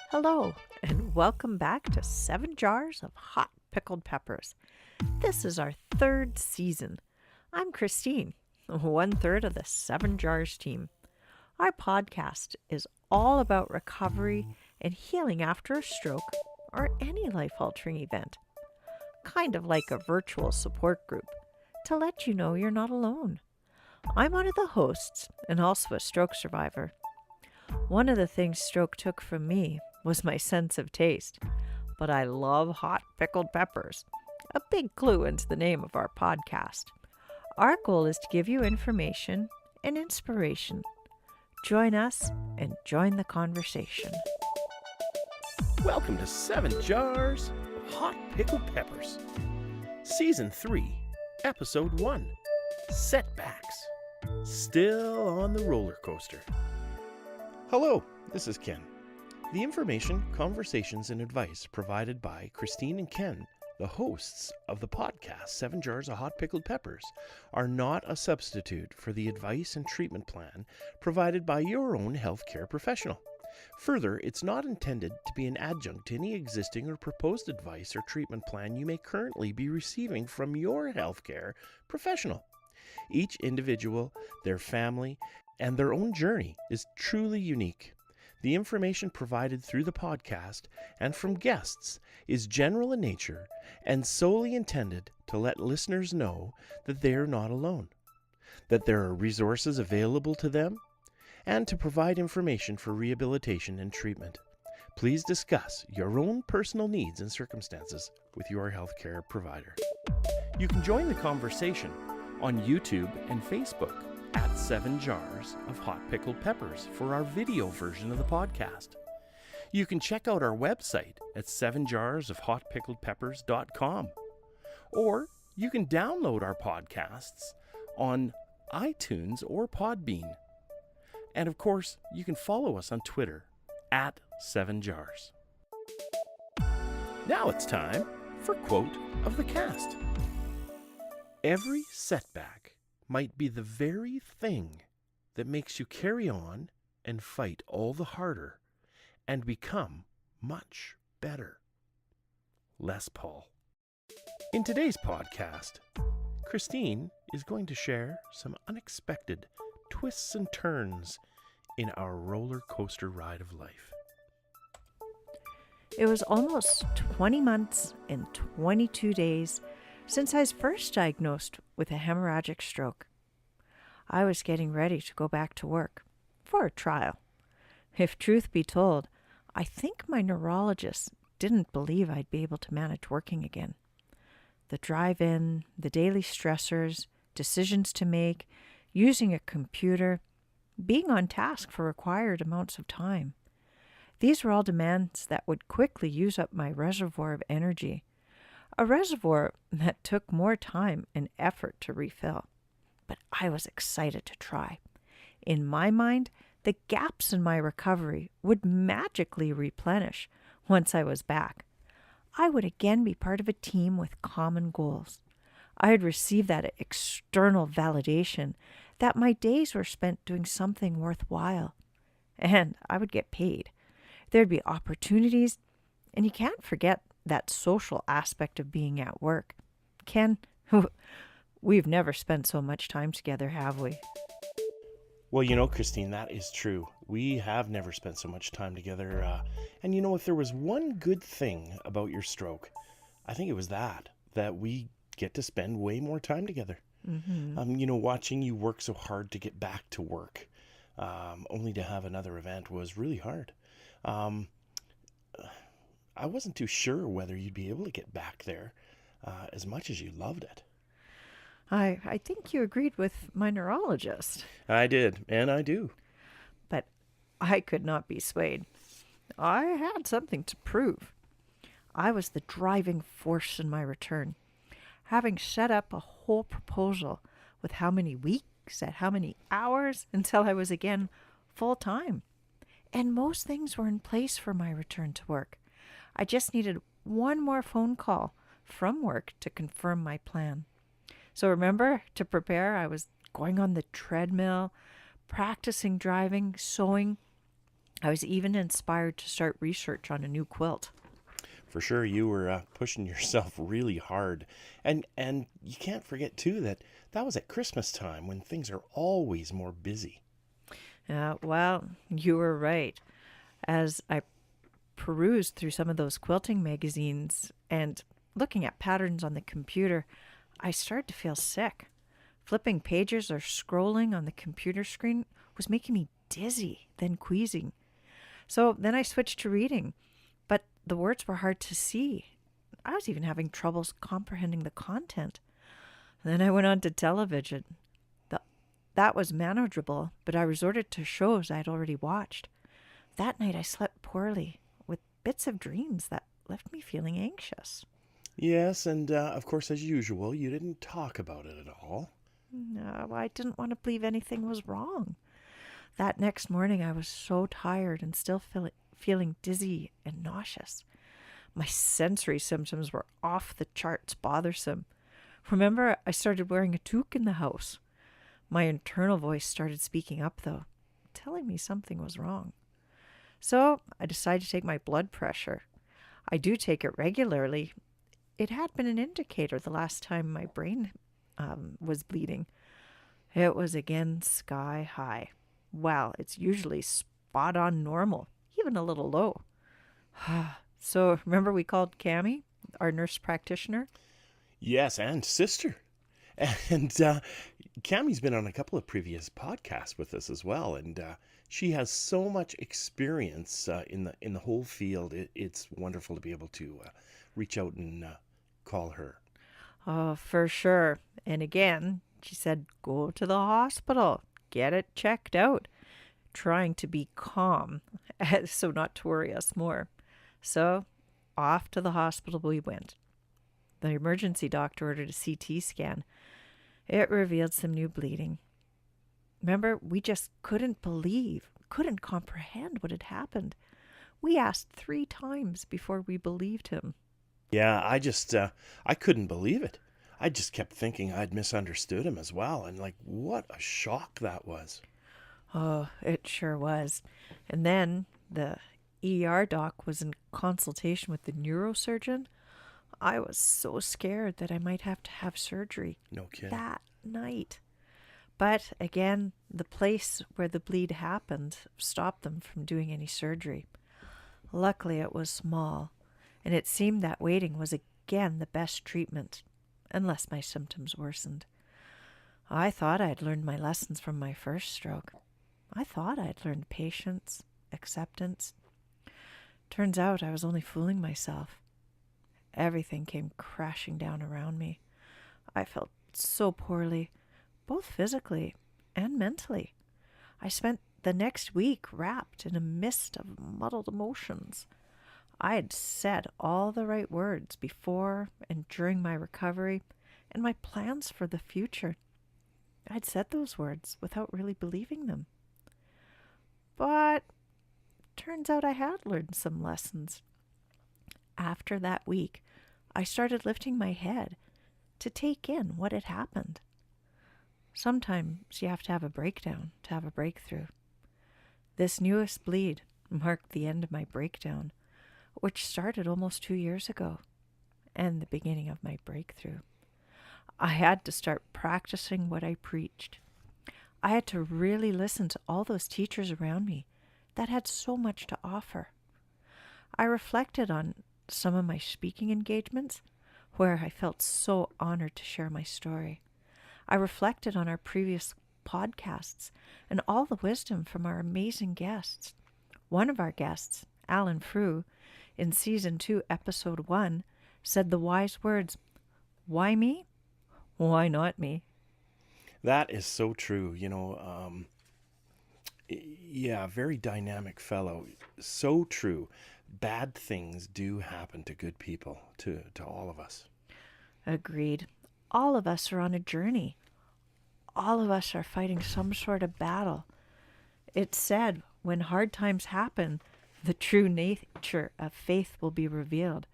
Hello, and welcome back to 7 Jars of Hot Pickled Peppers. This is our third season. I'm Christine, one-third of the 7 Jars team. Our podcast is all about recovery and healing after a stroke or any life-altering event. Kind of like a virtual support group to let you know you're not alone. I'm one of the hosts and also a stroke survivor. One of the things stroke took from me was my sense of taste, but I love hot pickled peppers. A big clue into the name of our podcast. Our goal is to give you information and inspiration. Join us and join the conversation. Welcome to 7 Jars of Hot Pickled Peppers. Season 3, Episode 1, Setbacks. Still on the roller coaster. Hello, this is Ken. The information, conversations, and advice provided by Christine and Ken, the hosts of the podcast 7 Jars of Hot Pickled Peppers, are not a substitute for the advice and treatment plan provided by your own healthcare professional. Further, it's not intended to be an adjunct to any existing or proposed advice or treatment plan you may currently be receiving from your healthcare professional. Each individual, their family, and their own journey is truly unique. The information provided through the podcast and from guests is general in nature and solely intended to let listeners know that they are not alone, that there are resources available to them, and to provide information for rehabilitation and treatment. Please discuss your own personal needs and circumstances with your healthcare provider. You can join the conversation on YouTube and Facebook at 7 Jars of Hot Pickled Peppers for our video version of the podcast. You can check out our website at 7jarsofhotpickledpeppers.com, or you can download our podcasts on iTunes or Podbean. And of course, you can follow us on Twitter at 7 Jars. Now it's time for Quote of the Cast. Every setback might be the very thing that makes you carry on and fight all the harder and become much better. Les Paul. In today's podcast, Christine is going to share some unexpected twists and turns in our roller coaster ride of life. It was almost 20 months and 22 days since I was first diagnosed with a hemorrhagic stroke. I was getting ready to go back to work for a trial. If truth be told, I think my neurologist didn't believe I'd be able to manage working again. The drive-in, the daily stressors, decisions to make, using a computer, being on task for required amounts of time. These were all demands that would quickly use up my reservoir of energy. A reservoir that took more time and effort to refill. But I was excited to try. In my mind, the gaps in my recovery would magically replenish once I was back. I would again be part of a team with common goals. I had received that external validation that my days were spent doing something worthwhile. And I would get paid. There'd be opportunities, and you can't forget that social aspect of being at work. Ken, we've never spent so much time together, have we? Well, you know, Christine, that is true. We have never spent so much time together. And you know, if there was one good thing about your stroke, I think it was that we get to spend way more time together. Mm-hmm. You know, watching you work so hard to get back to work, only to have another event was really hard. I wasn't too sure whether you'd be able to get back there as much as you loved it. I think you agreed with my neurologist. I did, and I do. But I could not be swayed. I had something to prove. I was the driving force in my return, having set up a whole proposal with how many weeks, at how many hours, until I was again full-time. And most things were in place for my return to work. I just needed one more phone call from work to confirm my plan. So remember, to prepare, I was going on the treadmill, practicing driving, sewing, I was even inspired to start research on a new quilt. For sure, you were pushing yourself really hard. And you can't forget, too, that was at Christmas time when things are always more busy. Well, you were right. As I perused through some of those quilting magazines and looking at patterns on the computer, I started to feel sick. Flipping pages or scrolling on the computer screen was making me dizzy, then queasy. So then I switched to reading, but the words were hard to see. I was even having troubles comprehending the content. Then I went on to television. That was manageable, but I resorted to shows I'd already watched. That night I slept poorly, with bits of dreams that left me feeling anxious. Yes, and of course, as usual, you didn't talk about it at all. No, I didn't want to believe anything was wrong. That next morning I was so tired and still feeling dizzy and nauseous. My sensory symptoms were off the charts bothersome. Remember, I started wearing a toque in the house. My internal voice started speaking up, though, telling me something was wrong. So I decided to take my blood pressure. I do take it regularly. It had been an indicator the last time my brain was bleeding. It was again sky high. Well, it's usually spot on normal, even a little low. So remember we called Cammie, our nurse practitioner? Yes, and sister. And Cammie's been on a couple of previous podcasts with us as well, and she has so much experience in the whole field. It's wonderful to be able to reach out and call her. Oh, for sure. And again, she said, go to the hospital, get it checked out, trying to be calm, so not to worry us more. So off to the hospital we went. The emergency doctor ordered a CT scan. It revealed some new bleeding. Remember, we just couldn't comprehend what had happened. We asked 3 times before we believed him. Yeah, I couldn't believe it. I just kept thinking I'd misunderstood him as well, and like, what a shock that was. Oh, it sure was. And then the ER doc was in consultation with the neurosurgeon. I was so scared that I might have to have surgery No kidding. that night. But again, the place where the bleed happened stopped them from doing any surgery. Luckily, it was small, and it seemed that waiting was again the best treatment, unless my symptoms worsened. I thought I'd learned my lessons from my first stroke. I thought I'd learned patience, acceptance. Turns out I was only fooling myself. Everything came crashing down around me. I felt so poorly, both physically and mentally. I spent the next week wrapped in a mist of muddled emotions. I had said all the right words before and during my recovery and my plans for the future. I'd said those words without really believing them. But turns out I had learned some lessons. After that week, I started lifting my head to take in what had happened. Sometimes you have to have a breakdown to have a breakthrough. This newest bleed marked the end of my breakdown, which started almost 2 years ago, and the beginning of my breakthrough. I had to start practicing what I preached. I had to really listen to all those teachers around me that had so much to offer. I reflected on some of my speaking engagements where I felt so honored to share my story. I reflected on our previous podcasts and all the wisdom from our amazing guests. One of our guests, Alan Frew, in Season 2, Episode 1, said the wise words, "Why me? Why not me?" That is so true. Yeah, very dynamic fellow. So true. Bad things do happen to good people, to all of us. Agreed. All of us are on a journey. All of us are fighting some sort of battle. It's said, when hard times happen, the true nature of faith will be revealed.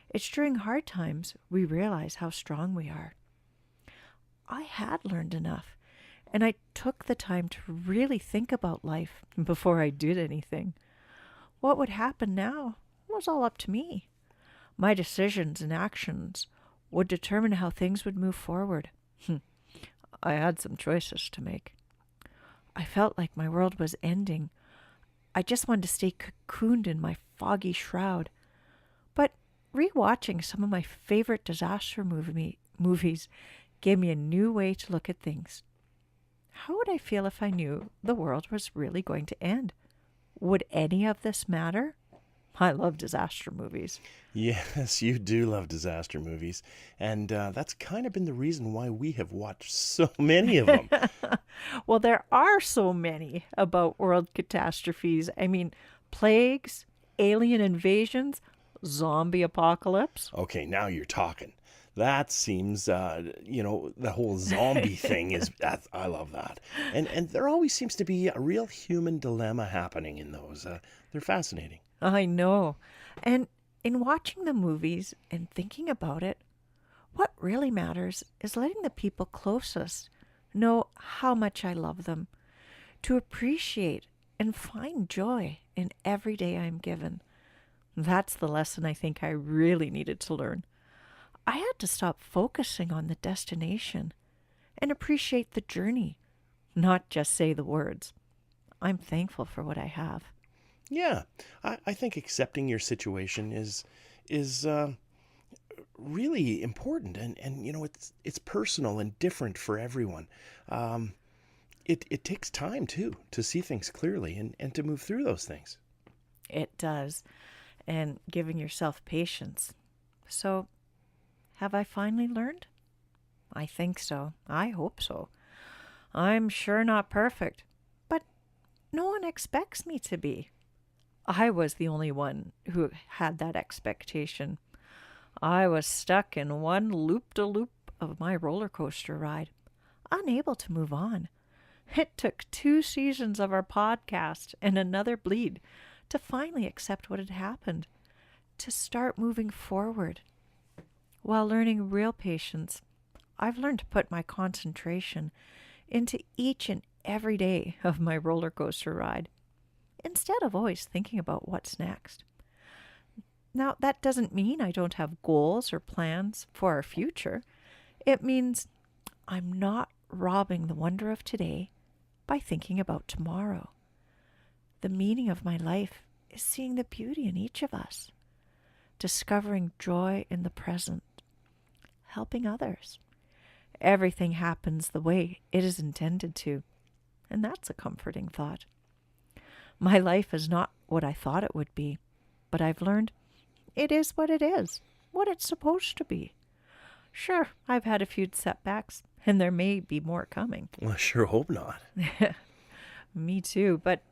It's during hard times we realize how strong we are. I had learned enough, and I took the time to really think about life before I did anything. What would happen now was all up to me. My decisions and actions would determine how things would move forward. I had some choices to make. I felt like my world was ending. I just wanted to stay cocooned in my foggy shroud. But rewatching some of my favorite disaster movies gave me a new way to look at things. How would I feel if I knew the world was really going to end? Would any of this matter? I love disaster movies. Yes, you do love disaster movies. And that's kind of been the reason why we have watched so many of them. Well, there are so many about world catastrophes. I mean, plagues, alien invasions, zombie apocalypse. Okay, now you're talking. That seems, the whole zombie thing I love that. And there always seems to be a real human dilemma happening in those. They're fascinating. I know. And in watching the movies and thinking about it, what really matters is letting the people closest know how much I love them, to appreciate and find joy in every day I'm given. That's the lesson I think I really needed to learn. I had to stop focusing on the destination and appreciate the journey, not just say the words. I'm thankful for what I have. Yeah, I think accepting your situation is really important, and it's personal and different for everyone. It takes time too to see things clearly and to move through those things. It does. And giving yourself patience. So, have I finally learned? I think so. I hope so. I'm sure not perfect, but no one expects me to be. I was the only one who had that expectation. I was stuck in one loop-de-loop of my roller coaster ride, unable to move on. It took 2 seasons of our podcast and another bleed to finally accept what had happened, to start moving forward. While learning real patience, I've learned to put my concentration into each and every day of my roller coaster ride, instead of always thinking about what's next. Now, that doesn't mean I don't have goals or plans for our future. It means I'm not robbing the wonder of today by thinking about tomorrow. The meaning of my life is seeing the beauty in each of us, discovering joy in the present, helping others. Everything happens the way it is intended to, and that's a comforting thought. My life is not what I thought it would be, but I've learned it is what it is, what it's supposed to be. Sure, I've had a few setbacks, and there may be more coming. Well, I sure hope not. Me too, but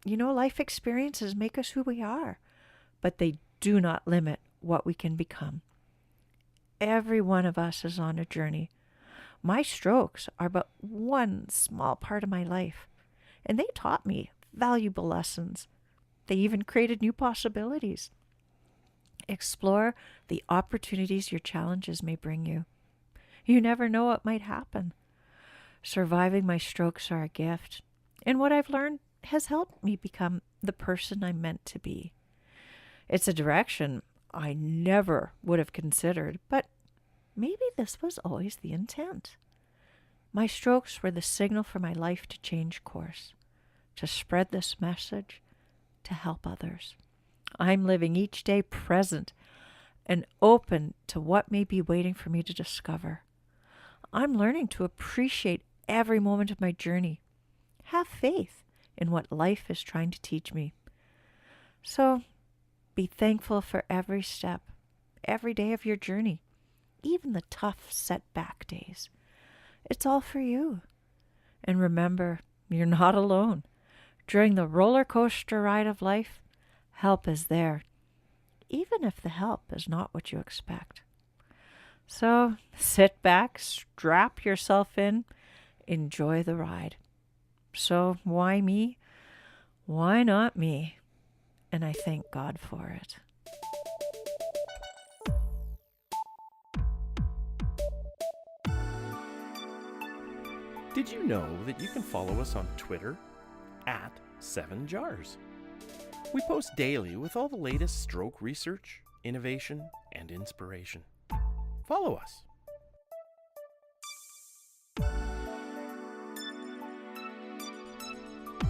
life experiences make us who we are, but they do not limit what we can become. Every one of us is on a journey. My strokes are but one small part of my life, and they taught me valuable lessons. They even created new possibilities. Explore the opportunities your challenges may bring you. You never know what might happen. Surviving my strokes are a gift, and what I've learned has helped me become the person I'm meant to be. It's a direction I never would have considered, but maybe this was always the intent. My strokes were the signal for my life to change course, to spread this message, to help others. I'm living each day present and open to what may be waiting for me to discover. I'm learning to appreciate every moment of my journey. Have faith in what life is trying to teach me. So, be thankful for every step, every day of your journey, even the tough setback days. It's all for you. And remember, you're not alone. During the roller coaster ride of life, help is there, even if the help is not what you expect. So sit back, strap yourself in, enjoy the ride. So why me? Why not me? And I thank God for it. Did you know that you can follow us on Twitter at 7Jars? We post daily with all the latest stroke research, innovation, and inspiration. Follow us.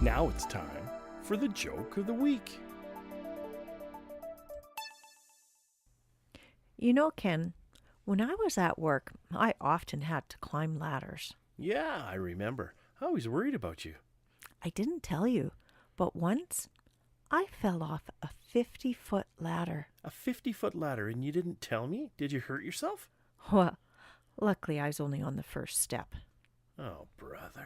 Now it's time for the joke of the week. You know, Ken, when I was at work, I often had to climb ladders. Yeah, I remember. I was worried about you. I didn't tell you, but once I fell off a 50-foot ladder. A 50-foot ladder, and you didn't tell me? Did you hurt yourself? Well, luckily I was only on the first step. Oh, brother.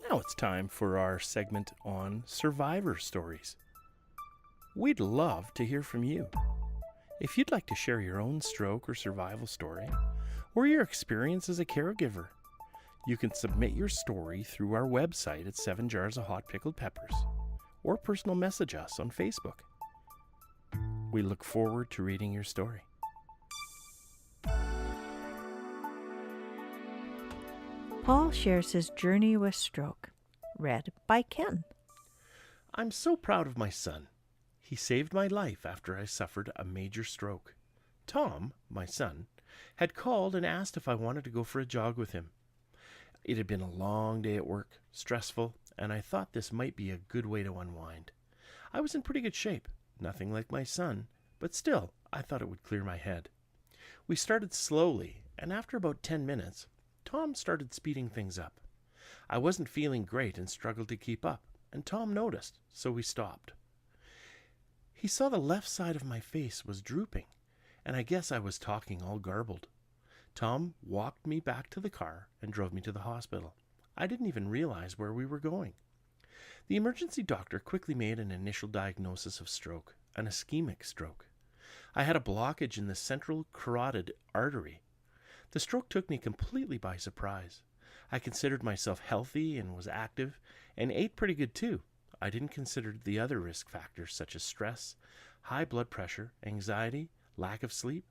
Now it's time for our segment on survivor stories. We'd love to hear from you. If you'd like to share your own stroke or survival story, or your experience as a caregiver, you can submit your story through our website at 7 Jars of Hot Pickled Peppers, or personal message us on Facebook. We look forward to reading your story. Paul shares his journey with stroke. Read by Ken. I'm so proud of my son. He saved my life after I suffered a major stroke. Tom, my son, had called and asked if I wanted to go for a jog with him. It had been a long day at work, stressful, and I thought this might be a good way to unwind. I was in pretty good shape, nothing like my son, but still, I thought it would clear my head. We started slowly, and after about 10 minutes, Tom started speeding things up. I wasn't feeling great and struggled to keep up, and Tom noticed, so we stopped. He saw the left side of my face was drooping, and I guess I was talking all garbled. Tom walked me back to the car and drove me to the hospital. I didn't even realize where we were going. The emergency doctor quickly made an initial diagnosis of stroke, an ischemic stroke. I had a blockage in the central carotid artery. The stroke took me completely by surprise. I considered myself healthy and was active, and ate pretty good too. I didn't consider the other risk factors such as stress, high blood pressure, anxiety, lack of sleep.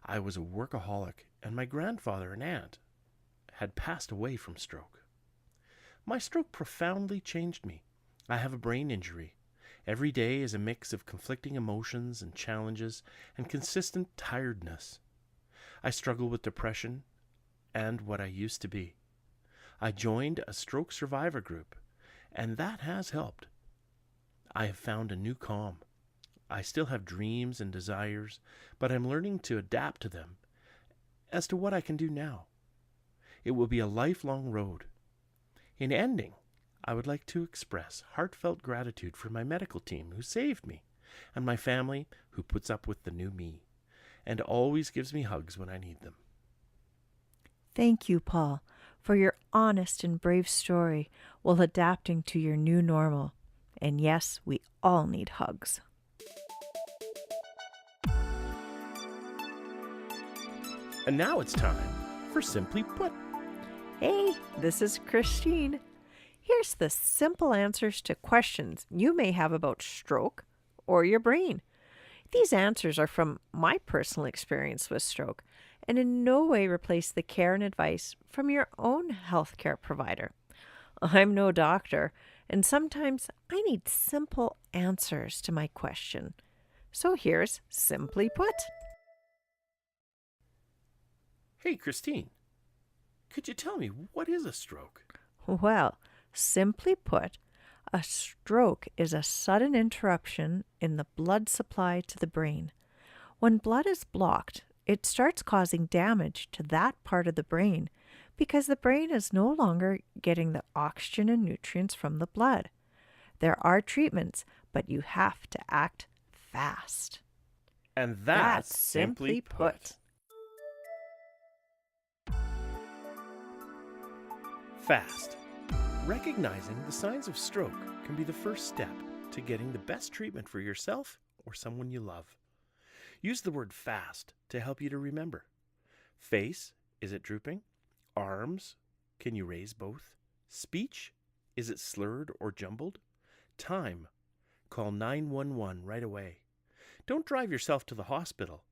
I was a workaholic, and my grandfather and aunt had passed away from stroke. My stroke profoundly changed me. I have a brain injury. Every day is a mix of conflicting emotions and challenges and consistent tiredness. I struggle with depression and what I used to be. I joined a stroke survivor group, and that has helped. I have found a new calm. I still have dreams and desires, but I'm learning to adapt to them as to what I can do now. It will be a lifelong road. In ending, I would like to express heartfelt gratitude for my medical team who saved me, and my family who puts up with the new me, and always gives me hugs when I need them. Thank you, Paul, for your honest and brave story while adapting to your new normal. And yes, we all need hugs. And now it's time for Simply Put. Hey, this is Christine. Here's the simple answers to questions you may have about stroke or your brain. These answers are from my personal experience with stroke and in no way replace the care and advice from your own healthcare provider. I'm no doctor, and sometimes I need simple answers to my question. So here's Simply Put. Hey, Christine, could you tell me what is a stroke? Well, simply put, a stroke is a sudden interruption in the blood supply to the brain. When blood is blocked, it starts causing damage to that part of the brain because the brain is no longer getting the oxygen and nutrients from the blood. There are treatments, but you have to act fast. And that's Simply Put. Fast. Recognizing the signs of stroke can be the first step to getting the best treatment for yourself or someone you love. Use the word fast to help you to remember. Face, is it drooping? Arms, can you raise both? Speech, is it slurred or jumbled? Time, call 911 right away. Don't drive yourself to the hospital.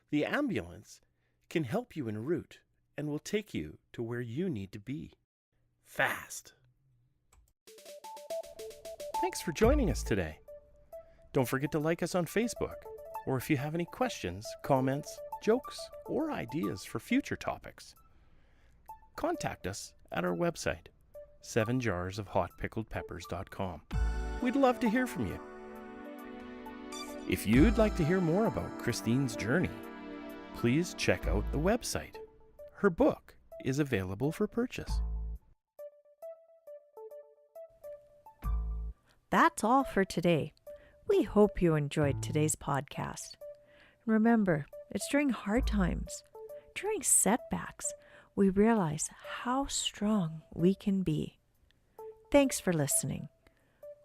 The ambulance can help you en route, and will take you to where you need to be. Fast. Thanks for joining us today. Don't forget to like us on Facebook, or if you have any questions, comments, jokes, or ideas for future topics, contact us at our website, 7jarsofhotpickledpeppers.com. We'd love to hear from you. If you'd like to hear more about Christine's journey, please check out the website. Her book is available for purchase. That's all for today. We hope you enjoyed today's podcast. Remember, it's during hard times, during setbacks, we realize how strong we can be. Thanks for listening.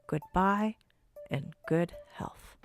Goodbye and good health.